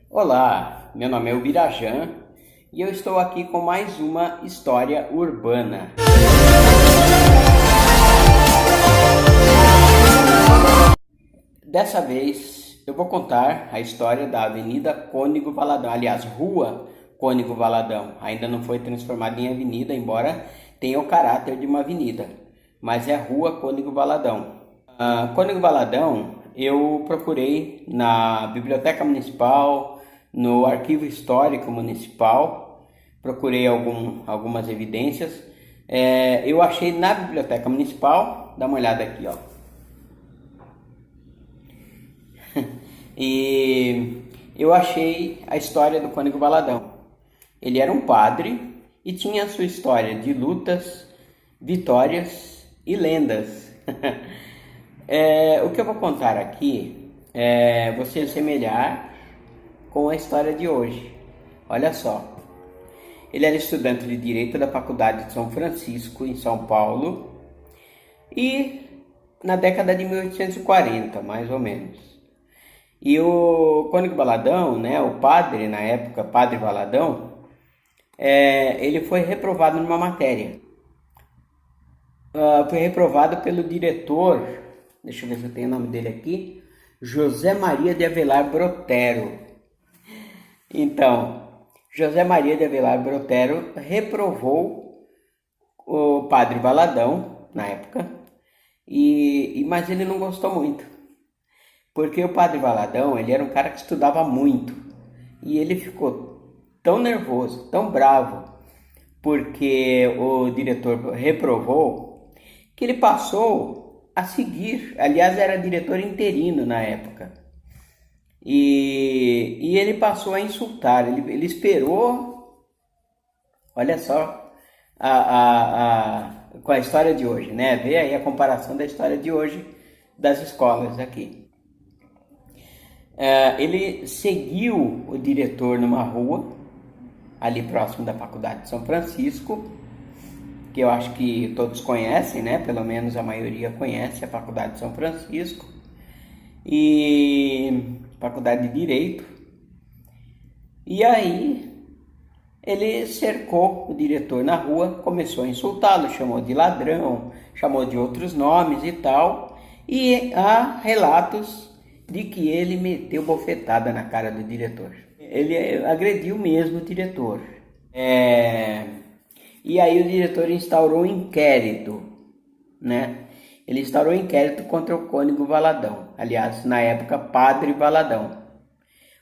Olá, meu nome é Ubirajan e eu estou aqui com mais uma história urbana. Dessa vez eu vou contar a história da Avenida Cônego Valadão, aliás, Rua Cônego Valadão. Ainda não foi transformada em avenida, embora tenha o caráter de uma avenida, mas é Rua Cônego Valadão. Cônego Valadão eu procurei na Biblioteca Municipal, no Arquivo Histórico Municipal, procurei algumas evidências. Eu achei na Biblioteca Municipal, dá uma olhada aqui, ó. E eu achei a história do Cônego Valadão. Ele era um padre e tinha a sua história de lutas, vitórias e lendas. O que eu vou contar aqui é você assemelhar com a história de hoje. Olha só, ele era estudante de Direito da Faculdade de São Francisco, em São Paulo, e na década de 1840, mais ou menos. E o Cônego Valadão, né, o padre, na época, Padre Valadão, ele foi reprovado numa matéria. Foi reprovado pelo diretor, deixa eu ver se eu tenho o nome dele aqui, José Maria de Avelar Brotero. Então, José Maria de Avelar Brotero reprovou o Padre Valadão, na época, mas ele não gostou muito. Porque o Padre Valadão, ele era um cara que estudava muito. E ele ficou tão nervoso, tão bravo, porque o diretor reprovou, que ele passou a seguir. Aliás, era diretor interino na época. E ele passou a insultar. Ele esperou, olha só, com a história de hoje, né? Vê aí a comparação da história de hoje das escolas aqui. Ele seguiu o diretor numa rua, ali próximo da Faculdade de São Francisco, que eu acho que todos conhecem, né? Pelo menos a maioria conhece a Faculdade de São Francisco, e Faculdade de Direito. E aí ele cercou o diretor na rua, começou a insultá-lo, chamou de ladrão, chamou de outros nomes e tal, e há relatos de que ele meteu bofetada na cara do diretor. Ele agrediu mesmo o diretor. E aí o diretor instaurou um inquérito, né? Ele instaurou um inquérito contra o Cônego Valadão. Aliás, na época, Padre Valadão.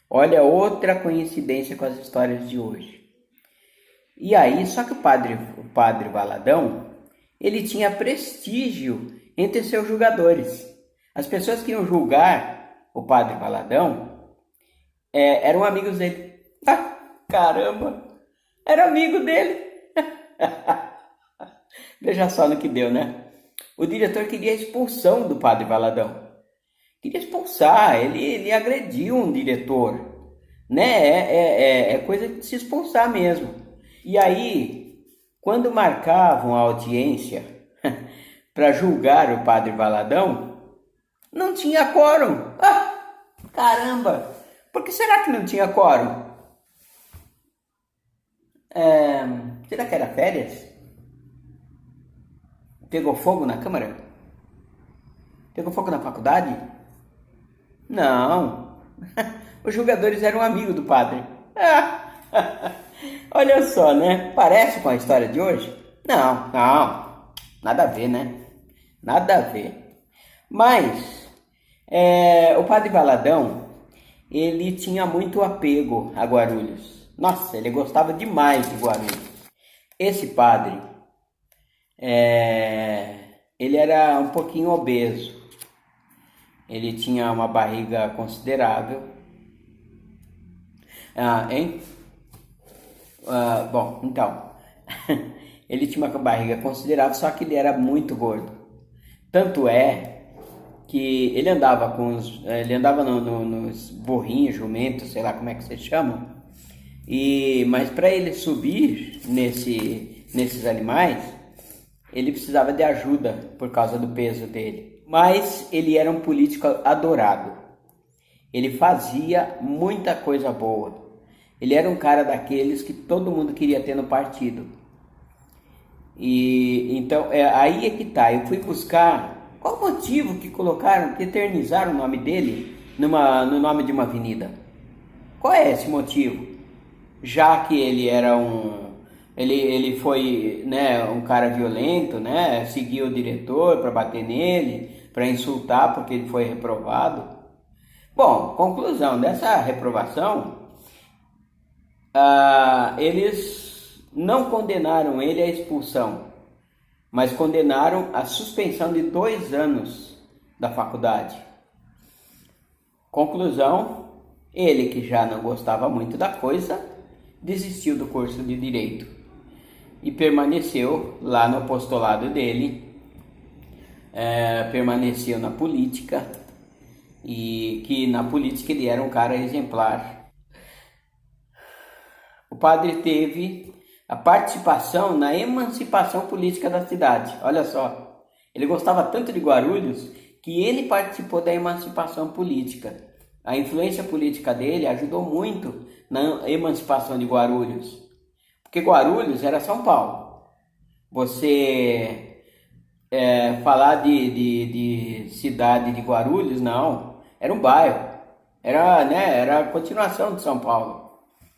Olha, outra coincidência com as histórias de hoje. E aí, só que o padre Valadão, ele tinha prestígio entre seus julgadores. As pessoas que iam julgar o Padre Valadão eram amigos dele. Caramba! Era amigo dele! Veja só no que deu, né? O diretor queria a expulsão do Padre Valadão. Queria expulsar, ele agrediu um diretor, né? É coisa de se expulsar mesmo. E aí, quando marcavam a audiência para julgar o Padre Valadão, não tinha quórum. Caramba! Por que será que não tinha quórum? Será que era férias? Pegou fogo na Câmara? Pegou fogo na faculdade? Não. Os julgadores eram amigos do padre. Olha só, né? Parece com a história de hoje? Não. Nada a ver, né? Nada a ver. Mas o Padre Valadão, ele tinha muito apego a Guarulhos. Nossa, ele gostava demais de Guarulhos. Esse padre, ele era um pouquinho obeso. Ele tinha uma barriga considerável. Bom, então, ele tinha uma barriga considerável, só que ele era muito gordo. Tanto é que ele andava nos burrinhos, jumentos, sei lá como é que vocês chamam. Mas para ele subir nesses animais, ele precisava de ajuda por causa do peso dele. Mas ele era um político adorado. Ele fazia muita coisa boa. Ele era um cara daqueles que todo mundo queria ter no partido. E então aí é que tá. Eu fui buscar qual o motivo que colocaram, que eternizaram o nome dele no nome de uma avenida. Qual é esse motivo? Já que ele era ele foi, né, um cara violento, né, seguiu o diretor para bater nele, para insultar porque ele foi reprovado. Bom, conclusão dessa reprovação, eles não condenaram ele à expulsão, mas condenaram a suspensão de 2 anos da faculdade. Conclusão, ele que já não gostava muito da coisa, desistiu do curso de Direito e permaneceu lá no apostolado dele, permaneceu na política, e que na política ele era um cara exemplar. O padre teve a participação na emancipação política da cidade. Olha só, ele gostava tanto de Guarulhos que ele participou da emancipação política. A influência política dele ajudou muito na emancipação de Guarulhos, porque Guarulhos era São Paulo. Você falar de cidade de Guarulhos, não, era um bairro, era a continuação de São Paulo.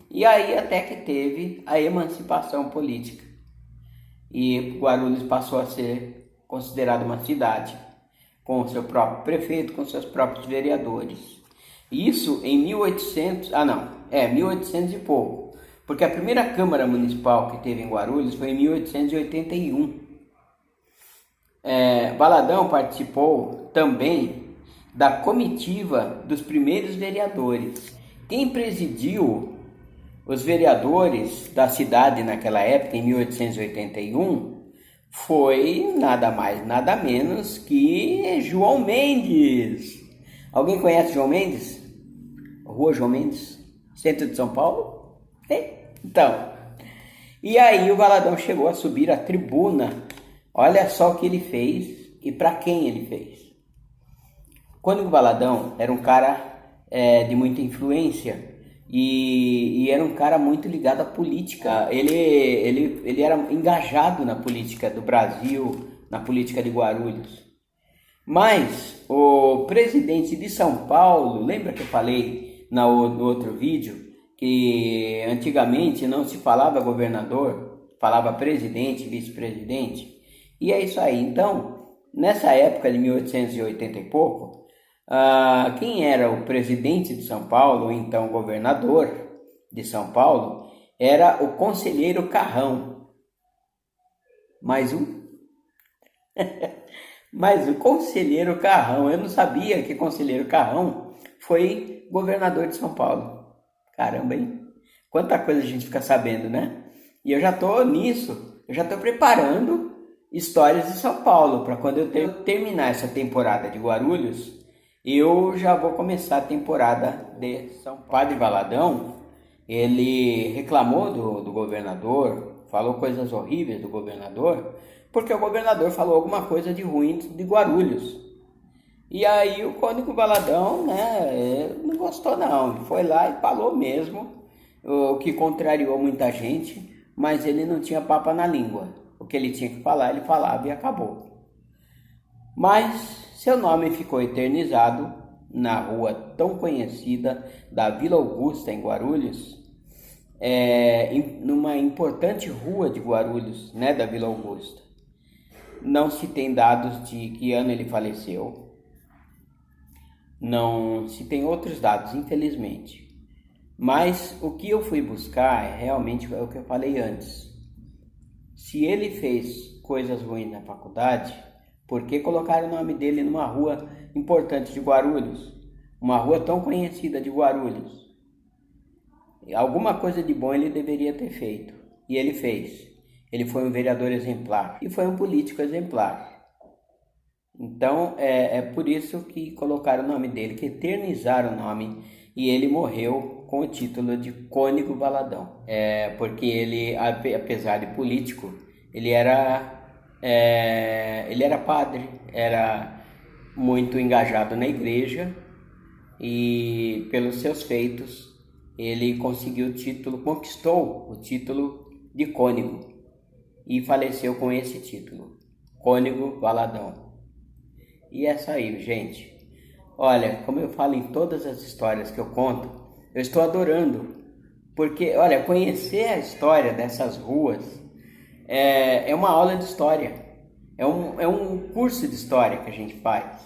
E aí até que teve a emancipação política e Guarulhos passou a ser considerada uma cidade, com o seu próprio prefeito, com seus próprios vereadores. Isso em 1800 e pouco, porque a primeira Câmara Municipal que teve em Guarulhos foi em 1881. Valadão participou também da comitiva dos primeiros vereadores. Quem presidiu os vereadores da cidade naquela época, em 1881, foi nada mais, nada menos que João Mendes. Alguém conhece João Mendes? Rua João Mendes, centro de São Paulo? Então, e aí o Valadão chegou a subir a tribuna. Olha só o que ele fez e para quem ele fez. Cônego Valadão era um cara de muita influência e era um cara muito ligado à política. Ele era engajado na política do Brasil, na política de Guarulhos. Mas o presidente de São Paulo, lembra que eu falei no outro vídeo que antigamente não se falava governador, falava presidente, vice-presidente? E é isso aí. Então, nessa época de 1880 e pouco, quem era o presidente de São Paulo, ou então governador de São Paulo, era o conselheiro Carrão. Mais um? Mas o conselheiro Carrão, eu não sabia que conselheiro Carrão foi governador de São Paulo. Caramba, hein? Quanta coisa a gente fica sabendo, né? E eu já tô nisso, eu já tô preparando histórias de São Paulo, para quando eu terminar essa temporada de Guarulhos, eu já vou começar a temporada de São Paulo. Padre Valadão, ele reclamou do governador, falou coisas horríveis do governador, porque o governador falou alguma coisa de ruim de Guarulhos. E aí o Cônego Valadão, né, não gostou não, ele foi lá e falou mesmo, o que contrariou muita gente, mas ele não tinha papa na língua. O que ele tinha que falar, ele falava e acabou. Mas seu nome ficou eternizado na rua tão conhecida da Vila Augusta, em Guarulhos, numa importante rua de Guarulhos, né, da Vila Augusta. Não se tem dados de que ano ele faleceu. Não se tem outros dados, infelizmente. Mas o que eu fui buscar realmente é o que eu falei antes. Se ele fez coisas ruins na faculdade, por que colocaram o nome dele numa rua importante de Guarulhos? Uma rua tão conhecida de Guarulhos. Alguma coisa de bom ele deveria ter feito. E ele fez. Ele foi um vereador exemplar e foi um político exemplar. Então é por isso que colocaram o nome dele, que eternizaram o nome, e ele morreu com o título de Cônego Valadão. Porque ele, apesar de político, ele era padre, era muito engajado na igreja e pelos seus feitos ele conseguiu o título, conquistou o título de cônego e faleceu com esse título, Cônego Valadão. E é isso aí, gente. Olha, como eu falo em todas as histórias que eu conto, eu estou adorando, porque, olha, conhecer a história dessas ruas é uma aula de história, é um curso de história que a gente faz,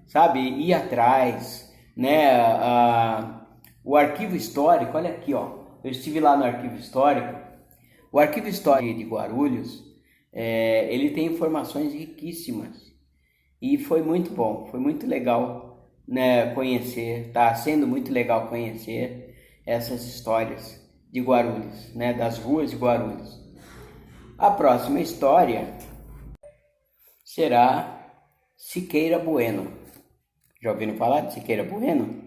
sabe? Ir atrás, né? O arquivo histórico, olha aqui, ó, eu estive lá no arquivo histórico. O arquivo histórico de Guarulhos, ele tem informações riquíssimas e foi muito bom, foi muito legal, né, conhecer, tá sendo muito legal conhecer essas histórias de Guarulhos, né, das ruas de Guarulhos. A próxima história será Siqueira Bueno. Já ouviram falar de Siqueira Bueno?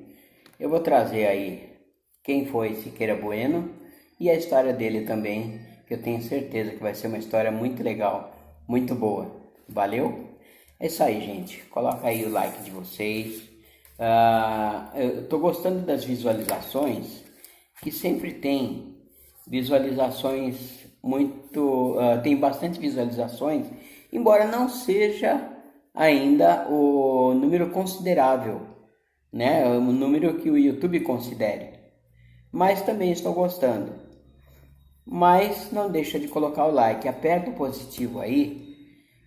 Eu vou trazer aí quem foi Siqueira Bueno e a história dele também, que eu tenho certeza que vai ser uma história muito legal, muito boa. Valeu? É isso aí, gente. Coloca aí o like de vocês. Eu tô gostando das visualizações, que sempre tem visualizações tem bastante visualizações, embora não seja ainda o número considerável, né? O número que o YouTube considere. Mas também estou gostando. Mas não deixa de colocar o like, aperta o positivo aí,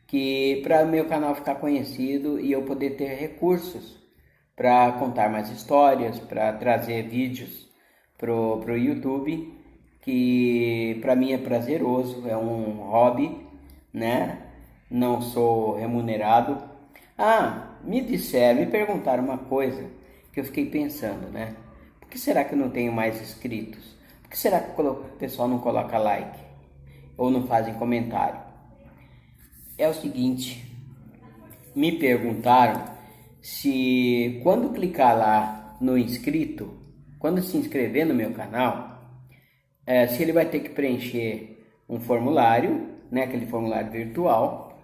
que para meu canal ficar conhecido e eu poder ter recursos para contar mais histórias, para trazer vídeos pro YouTube, que para mim é prazeroso, é um hobby, né? Não sou remunerado. Me perguntaram uma coisa que eu fiquei pensando, né? Por que será que eu não tenho mais inscritos? Por que será que o pessoal não coloca like? Ou não fazem comentário? É o seguinte, me perguntaram se quando clicar lá no inscrito, quando se inscrever no meu canal, se ele vai ter que preencher um formulário, né, aquele formulário virtual,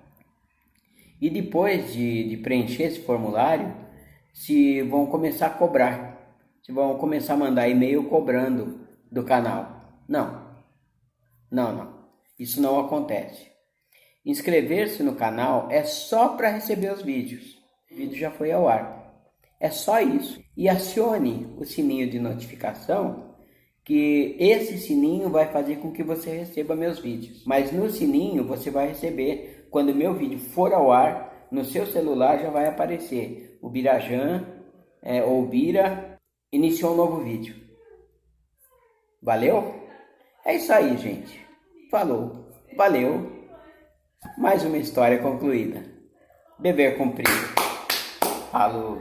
e depois de preencher esse formulário, se vão começar a cobrar, se vão começar a mandar e-mail cobrando do canal. Não, isso não acontece. Inscrever-se no canal é só para receber os vídeos. O vídeo já foi ao ar. É só isso. E acione o sininho de notificação, que esse sininho vai fazer com que você receba meus vídeos. Mas no sininho você vai receber, quando meu vídeo for ao ar, no seu celular já vai aparecer o Birajan, ou Bira, iniciou um novo vídeo. Valeu? É isso aí, gente. Falou. Valeu. Mais uma história concluída. Dever cumprido. Falou.